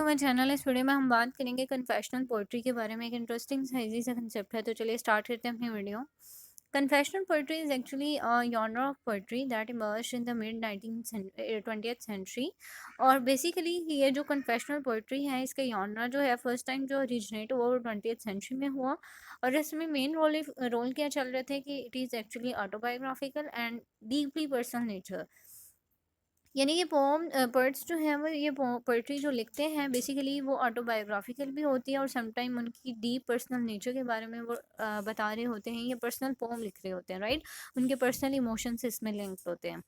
My channel. इस video में हम बात करेंगे कन्फेशनल पोइट्री के बारे में। एक इंटरेस्टिंग सा इजी सा कंसेप्ट है, तो चलिए स्टार्ट करते हैं अपनी video. Confessional poetry is actually genre of poetry that emerged in the mid 20th century. और बेसिकली ये जो कन्फेशनल पोइट्री है, इसका जॉनर जो है फर्स्ट टाइम जो ओरिजिनेट हुआ वो 20th सेंचुरी में हुआ। और इसमें मेन रोल क्या चल रहे थे कि it is actually autobiographical and deeply personal nature. यानी कि पोइट्स जो हैं वो ये पोइट्री जो लिखते हैं बेसिकली वो ऑटोबायोग्राफिकल भी होती है और समटाइम उनकी डीप पर्सनल नेचर के बारे में वो बता रहे होते हैं। ये पर्सनल पोम लिख रहे होते हैं, राइट। उनके पर्सनल इमोशंस इसमें लिंक्ड होते हैं।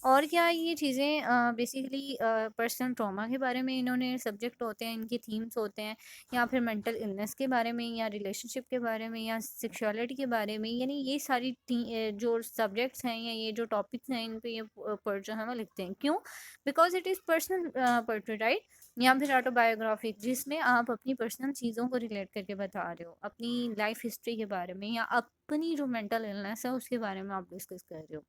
और क्या ये चीज़ें बेसिकली पर्सनल ट्रॉमा के बारे में इन्होंने सब्जेक्ट होते हैं, इनके थीम्स होते हैं, या फिर मेंटल इलनेस के बारे में, या रिलेशनशिप के बारे में, या सेक्सुअलिटी के बारे में। यानी ये सारी जो सब्जेक्ट्स हैं या ये जो टॉपिक्स हैं, इन पे ये पोएट जो है वो लिखते हैं। क्यों? Because it is personal poetry, right. या फिर ऑटोबायोग्राफिक, जिसमें आप अपनी पर्सनल चीज़ों को रिलेट करके बता रहे हो, अपनी लाइफ हिस्ट्री के बारे में या अपनी जो मेंटल इलनेस है उसके बारे में आप डिस्कस कर रहे हो।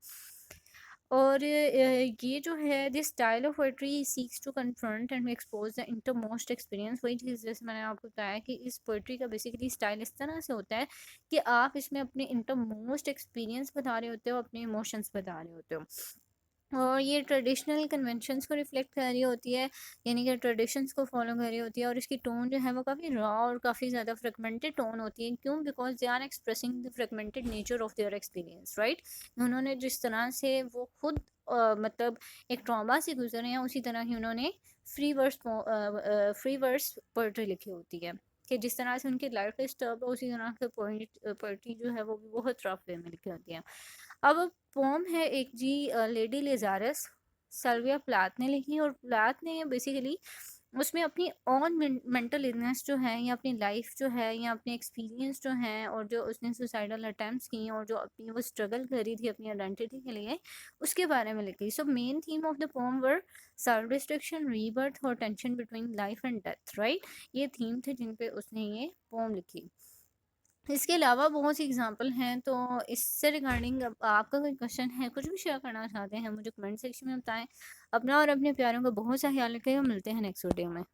और ये जो है this style of poetry seeks to confront and expose the intermost experience. वही चीज़ जैसे मैंने आपको बताया कि इस पोएट्री का बेसिकली स्टाइल इस तरह से होता है कि आप इसमें अपने इंटरमोस्ट एक्सपीरियंस बता रहे होते हो, अपने इमोशंस बता रहे होते हो। और ये ट्रेडिशनल कन्वेंशंस को रिफ्लेक्ट कर रही होती है, यानी कि ट्रेडिशंस को फॉलो कर रही होती है। और इसकी टोन जो है वो काफ़ी रॉ और काफ़ी ज़्यादा फ्रेगमेंटेड टोन होती है। क्यों? Because they are expressing the fragmented nature of their experience, right. उन्होंने जिस तरह से वो खुद मतलब एक ट्रॉमा से गुजरे हैं, उसी तरह ही उन्होंने फ्री वर्स पोइट्री लिखी होती है कि जिस तरह से उनकी लाइफ डिस्टर्ब है, उसी तरह से पोइट्री जो है वो भी बहुत रफ वे में लिखी होती है। अब पोम है एक जी, लेडी लेजारस सल्विया प्लाथ ने लिखी। और प्लाथ ने बेसिकली उसमें अपनी ऑन मेंटल इलनेस जो है, या अपनी लाइफ जो है, या अपने एक्सपीरियंस जो हैं, और जो उसने सुसाइडल अटैम्प्ट्स किए और जो अपनी वो स्ट्रगल करी थी अपनी आइडेंटिटी के लिए, उसके बारे में लिखी। So main theme of the poem were self destruction, rebirth और tension between life and death, right. ये थीम थे जिन पे उसने ये पोम लिखी। इसके अलावा बहुत सी एग्जांपल हैं। तो इससे रिगार्डिंग अब आपका कोई क्वेश्चन है, कुछ भी शेयर करना चाहते हैं, मुझे कमेंट सेक्शन में बताएं। अपना और अपने प्यारों का बहुत सा ख्याल रखिएगा। मिलते हैं नेक्स्ट वीडियो में।